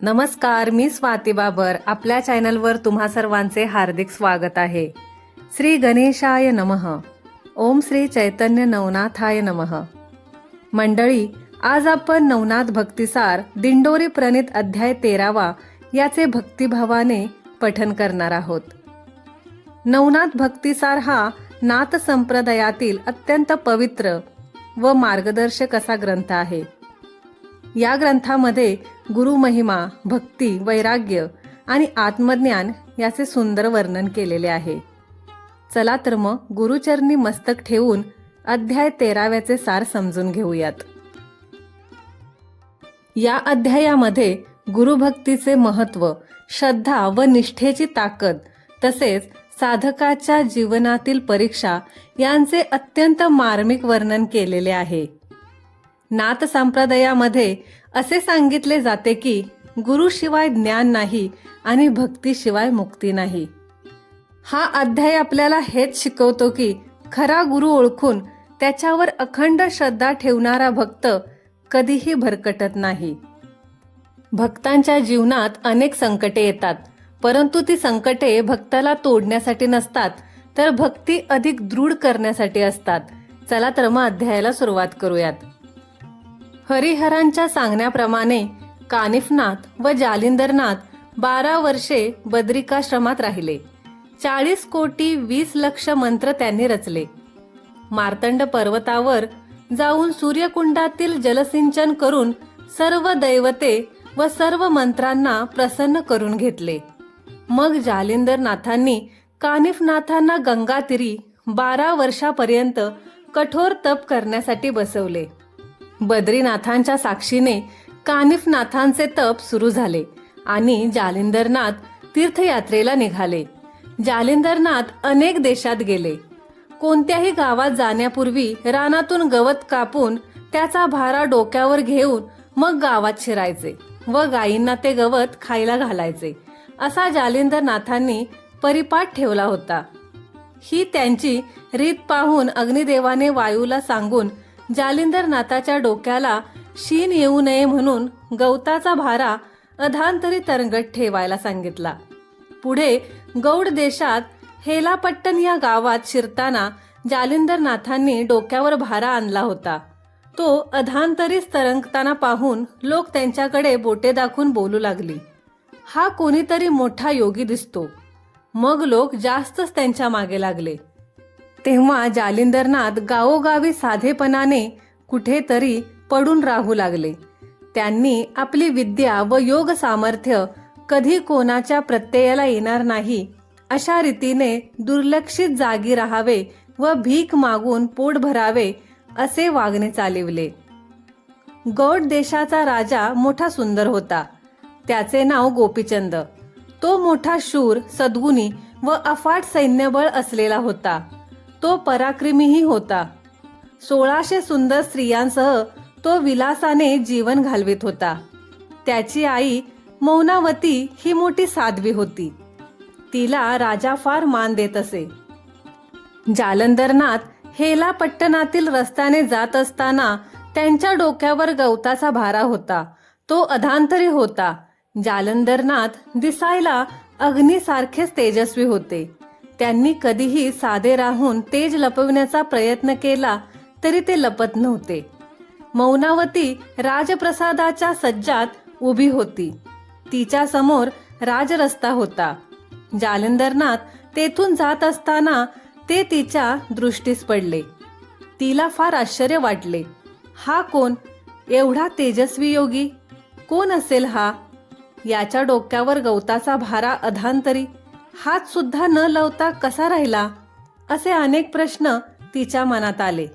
नमस्कार, मी स्वाती बाबर. आपल्या चॅनलवर तुम्हा सर्वांचे हार्दिक स्वागत आहे. श्री गणेशाय नमः. ओम श्री चैतन्य नवनाथाय नमः. मंडळी, आज आपण नवनाथ भक्तिसार दिंडोरी प्रणीत अध्याय 13 याचे भक्तिभावाने पठन करणार आहोत. नवनाथ भक्तिसार हा नाथ संप्रदायातील अत्यंत पवित्र व मार्गदर्शक असा ग्रंथ आहे. या ग्रंथामध्ये गुरुमहिमा, भक्ती, वैराग्य आणि आत्मज्ञान याचे सुंदर वर्णन केलेले आहे. चला तर मग गुरुचरणी मस्तक ठेवून अध्याय 13 सार समजून घेऊयात. या अध्यायामध्ये गुरुभक्तीचे महत्त्व, श्रद्धा व निष्ठेची ताकद तसेच साधकाच्या जीवनातील परीक्षा यांचे अत्यंत मार्मिक वर्णन केलेले आहे. नाथ संप्रदायामध्ये असे सांगितले जाते की गुरुशिवाय ज्ञान नाही आणि भक्तीशिवाय मुक्ती नाही. हा अध्याय आपल्याला हेच शिकवतो की खरा गुरु ओळखून त्याच्यावर अखंड श्रद्धा ठेवणारा भक्त कधीही भरकटत नाही. भक्तांच्या जीवनात अनेक संकटे येतात, परंतु ती संकटे भक्ताला तोडण्यासाठी नसतात, तर भक्ती अधिक दृढ करण्यासाठी असतात. चला तर मग अध्यायाला सुरुवात करूयात. हरिहरांच्या सांगण्याप्रमाणे कानिफनाथ व जालिंदरनाथ 12 वर्षे बद्रिकाश्रमात राहिले. 40 कोटी 20 लक्ष मंत्र त्यांनी रचले. मार्तंड पर्वतावर जाऊन सूर्यकुंडातील जलसिंचन करून सर्व दैवते व सर्व मंत्रांना प्रसन्न करून घेतले. मग जालिंदरनाथांनी कानिफनाथांना गंगातीरी 12 वर्षापर्यंत कठोर तप करण्यासाठी बसवले. बद्रीनाथांच्या साक्षीने कानिफनाथांचे तप सुरू झाले आणि जालिंदरनाथ तीर्थयात्रेला निघाले. जालिंदरनाथ अनेक देशात गेले. कोणत्याही गावात जाण्यापूर्वी रानातून गवत कापून त्याचा भारा डोक्यावर घेऊन मग गावात शिरायचे व गायींना ते गवत खायला घालायचे, असा जालिंदरनाथांनी परिपाठ ठेवला होता. ही त्यांची रीत पाहून अग्निदेवाने वायूला सांगून जालिंदरनाथाच्या डोक्याला शीन येऊ नये म्हणून गवताचा भारा अधांतरी तरंगत ठेवायला सांगितला. पुढे गौड देशात हेलापट्टण या गावात शिरताना जालिंदरनाथांनी डोक्यावर भारा आणला होता. तो अधांतरीच तरंगताना पाहून लोक त्यांच्याकडे बोटे दाखवून बोलू लागली, हा कोणीतरी मोठा योगी दिसतो. मग लोक जास्तच त्यांच्या मागे लागले. तेव्हा जालिंदरनाथ गावोगावी साधेपणाने कुठेतरी पडून राहू लागले. त्यांनी आपली विद्या व योग सामर्थ्य कधी कोणाच्या प्रत्ययाला येणार नाही अशा रीतीने दुर्लक्षित जागी राहावे व भीक मागून पोट भरावे असे वागणे चालिवले. गौड देशाचा राजा मोठा सुंदर होता. त्याचे नाव गोपीचंद. तो मोठा शूर, सद्गुणी व अफाट सैन्यबळ असलेला होता. तो पराक्रमीही होता. 1600 सुंदर स्त्रियांसह तो विलासाने जीवन घालवित होता. त्याची आई मौनावती ही मोठी साध्वी होती. तिला राजा फार मान देत असे. जालंदरनाथ हेलापट्टणातील रस्त्याने जात असताना त्यांच्या डोक्यावर गवताचा भारा होता. तो अधांतरी होता. जालंदरनाथ दिसायला अग्नीसारखेच तेजस्वी होते. त्यांनी कधीही साधे राहून तेज लपविण्याचा प्रयत्न केला तरी ते लपत नव्हते. मौनावती राजप्रसादाच्या सज्जात उभी होती. तिच्या समोर राजरस्ता होता. जालिंदरनाथ तेथून जात असताना ते तिच्या दृष्टीस पडले. तिला फार आश्चर्य वाटले. हा कोण? एवढा तेजस्वी योगी कोण असेल हा? याच्या डोक्यावर गवताचा भारा अधांतरी, हात सुद्धा न लावता कसा राहिला? असे अनेक प्रश्न तिच्या मनात आले.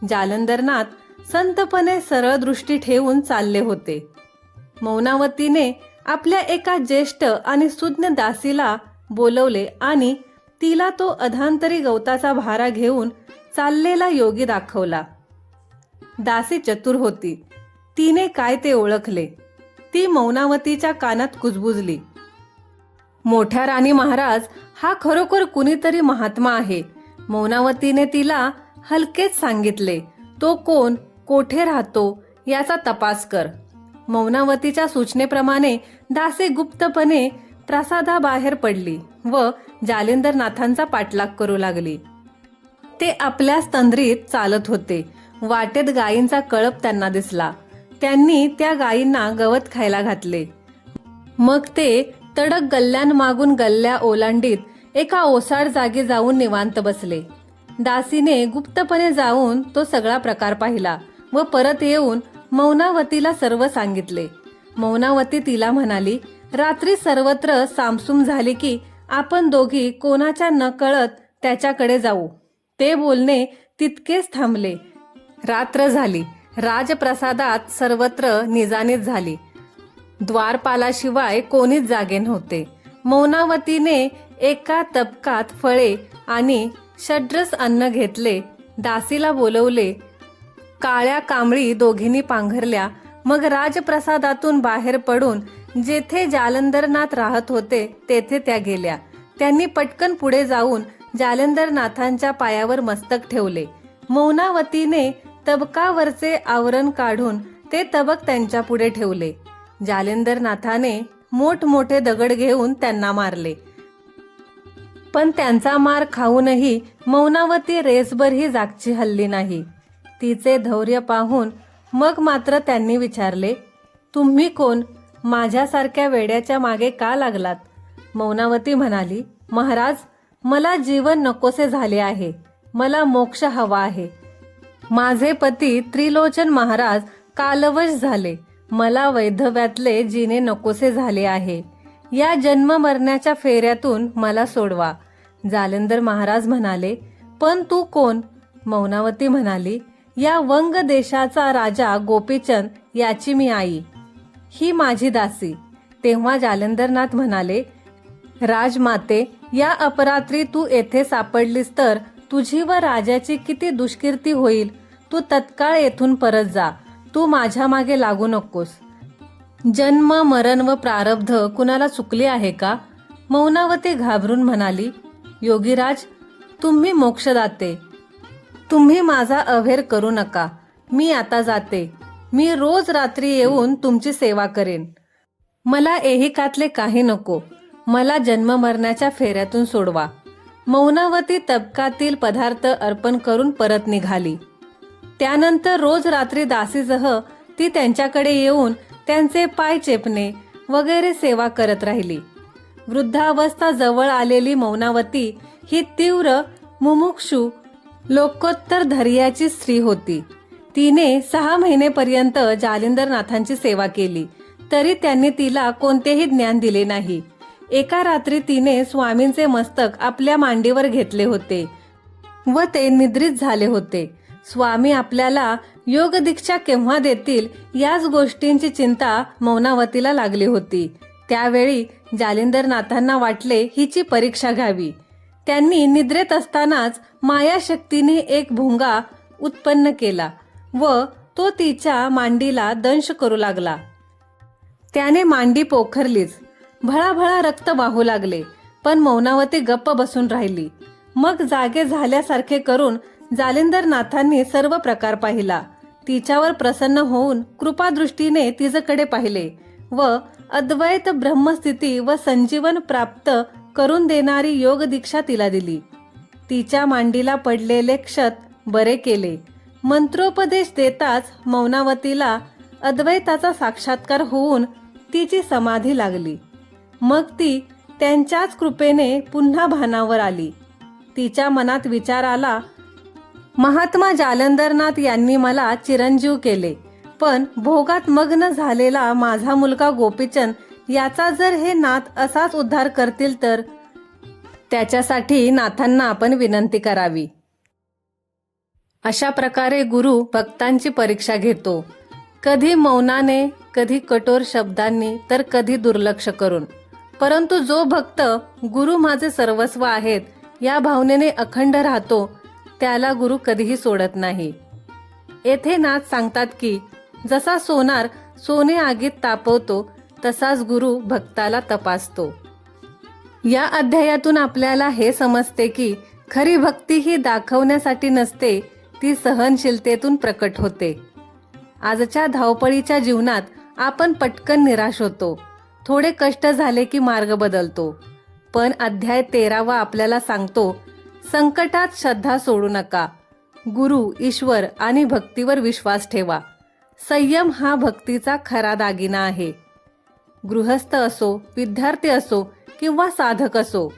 जालंदरनाथ संतपणे सरळ दृष्टी ठेवून चालले होते. मौनावतीने आपल्या एका ज्येष्ठ आणि सुज्ञ दासीला बोलवले आणि तिला तो अधांतरी गवताचा भारा घेऊन चाललेला योगी दाखवला. दासी चतुर होती. तिने काय ते ओळखले. ती मौनावतीच्या कानात कुजबुजली, मोठ्या राणी महाराज, हा खरोखर कुणीतरी महात्मा आहे. मौनावतीने तिला हलकेच सांगितले, तो कोण, कोठे राहतो याचा तपास कर. मौनावतीच्या सूचनेप्रमाणे दासी गुप्तपणे प्रासादाबाहेर पडली व जालिंदरनाथांचा पाठलाग करू लागली. ते आपल्याच तंद्रीत चालत होते. वाटेत गायींचा कळप त्यांना दिसला. त्यांनी त्या गायींना गवत खायला घातले. मग ते तडक गल्ल्यांमागून गल्ल्या ओलांडीत एका ओसाड जागी जाऊन निवांत बसले. दासीने गुप्तपणे जाऊन तो सगळा प्रकार पाहिला व परत येऊन मौनावतीला सर्व सांगितले. मौनावती तिला म्हणाली, रात्री सर्वत्र सामसूम झाली की आपण दोघी कोणाच्या नकळत त्याच्याकडे जाऊ. ते बोलणे तितकेच थांबले. रात्र झाली. राजप्रसादात सर्वत्र निजानीत झाली. द्वारपालाशिवाय कोणीच जागे नव्हते. मौनावतीने एका तबकात फळे आणि षड्रस अन्न घेतले. दासीला बोलवले. काळ्या कांबळी दोघींनी पांघरल्या. मग राजप्रसादातून बाहेर पडून जेथे जालंधरनाथ राहत होते तेथे त्या गेल्या. त्यांनी पटकन पुढे जाऊन जालंधरनाथांच्या पायावर मस्तक ठेवले. मौनावतीने तबकावरचे आवरण काढून ते तबक त्यांच्या पुढे ठेवले. जालिंदरनाथाने मोठमोठे दगड घेऊन त्यांना मारले. पण त्यांचा मार खाऊनही मौनावती रेसभरही जागची हलली नाही. तिचे धैर्य पाहून मग मात्र त्यांनी विचारले, तुम्ही कोण? माझ्यासारख्या वेड्याच्या मागे का लागलात? मौनावती म्हणाली, महाराज, मला जीवन नकोसे झाले आहे. मला मोक्ष हवा आहे. माझे पती त्रिलोचन महाराज कालवश झाले. मला वैधव्यातले जिने नकोसे झाले आहे. या जन्म मरण्याच्या फेऱ्यातून मला सोडवा. जालंधर महाराज म्हणाले, पण तू कोण? मौनावती म्हणाली, या वंग देशाचा राजा गोपीचंद याची मी आई. ही माझी दासी. तेव्हा जालंधरनाथ म्हणाले, राजमाते, या अपरात्री तू येथे सापडलीस तर तुझी व राजाची किती दुष्कीर्ती होईल. तू तत्काळ येथून परत जा. तू माझ्या मागे लागू नकोस. जन्म मरण व प्रारब्ध कुणाला चुकले आहे का? मौनावती घाबरून म्हणाली, योगीराज, तुम्ही मोक्षदाते. तुम्ही माझा अव्हेर करू नका. मी आता जाते. मी रोज रात्री येऊन तुमची सेवा करेन. मला ऐहिकातले काही नको. मला जन्म मरण्याच्या फेऱ्यातून सोडवा. मौनावती तबकातील पदार्थ अर्पण करून परत निघाली. त्यानंतर रोज रात्री दासीसह ती त्यांच्याकडे येऊन त्यांचे पाय चेपणे वगैरे सेवा करत राहिली. वृद्धावस्था जवळ आलेली मौनावती ही तीव्र मुमुक्षू लोकोत्तर धैर्याची स्त्री होती. तिने 6 महिनेपर्यंत जालिंदरनाथांची सेवा केली, तरी त्यांनी तिला कोणतेही ज्ञान दिले नाही. एका रात्री तिने स्वामींचे मस्तक आपल्या मांडीवर घेतले होते व ते निद्रित झाले होते. स्वामी आपल्याला योग दीक्षा केव्हा देतील याच गोष्टींची चिंता मौनावतीला लागली होती. त्यावेळी जालिंदरनाथांना वाटले हिची परीक्षा घ्यावी. त्यांनी निद्रेत असतानाच मायाशक्तीने एक भुंगा उत्पन्न केला व तो तिच्या मांडीला दंश करू लागला. त्याने मांडी पोखरलीच. भळाभळा रक्त वाहू लागले. पण मौनावती गप्प बसून राहिली. मग जागे झाल्यासारखे करून जालिंदरनाथांनी सर्व प्रकार पाहिला. तिच्यावर प्रसन्न होऊन कृपादृष्टीने तिच्याकडे पाहिले व अद्वैत ब्रह्मस्थिती व संजीवन प्राप्त करून देणारी योग दीक्षा तिला दिली. तिच्या मांडीला पडलेले क्षत बरे केले. मंत्रोपदेश देताच मौनावतीला अद्वैताचा साक्षात्कार होऊन तिची समाधी लागली. मग ती त्यांच्याच कृपेने पुन्हा भानावर आली. तिच्या मनात विचार आला, महात्मा जालंधरनाथ यांनी मला चिरंजीव केले, पण भोगात मग्न झालेला माझा मुलगा गोपीचंद याचा जर हे नाथ असाच उद्धार करतील तर त्याच्यासाठी नाथांना आपण विनंती करावी. अशा प्रकारे गुरु भक्तांची परीक्षा घेतो, कधी मौनाने, कधी कठोर शब्दांनी, तर कधी दुर्लक्ष करून. परंतु जो भक्त गुरु माझे सर्वस्व आहेत या भावनेने अखंड राहतो त्याला गुरु कधीही सोडत नाही. येथे नाथ सांगतात की जसा सोनार सोने आगीत तापवतो तसाच गुरु भक्ताला तपासतो. या अध्यायातून आपल्याला हे समजते की खरी भक्ती ही दाखवण्यासाठी नसते, ती सहनशीलतेतून प्रकट होते. आजच्या धावपळीच्या जीवनात आपण पटकन निराश होतो. थोडे कष्ट झाले की मार्ग बदलतो. पण अध्याय 13 आपल्याला सांगतो, संकटात श्रद्धा सोडू नका. गुरु, ईश्वर आणि भक्तीवर विश्वास ठेवा. संयम हा भक्तीचा खरा दागिना आहे. गृहस्थ असो, विद्यार्थी असो किंवा साधक असो,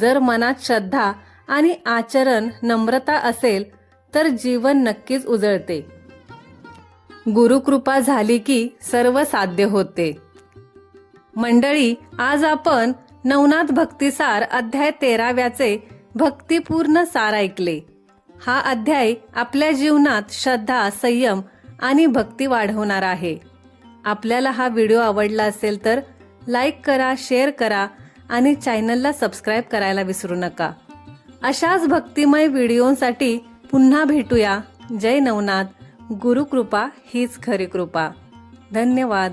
जर मनात श्रद्धा आणि आचरण नम्रता असेल तर जीवन नक्कीच उजळते. गुरुकृपा झाली की सर्व साध्य होते. मंडळी, आज आपण नवनाथ भक्तिसार अध्याय 13 भक्तिपूर्ण सार ऐकले. हा अध्याय आपल्या जीवनात श्रद्धा, संयम आणि भक्ती वाढवणार आहे. आपल्याला हा व्हिडिओ आवडला असेल तर लाईक करा, शेअर करा आणि चॅनलला सबस्क्राईब करायला विसरू नका. अशाच भक्तिमय व्हिडिओसाठी पुन्हा भेटूया. जय नवनाथ. गुरुकृपा हीच खरी कृपा. धन्यवाद.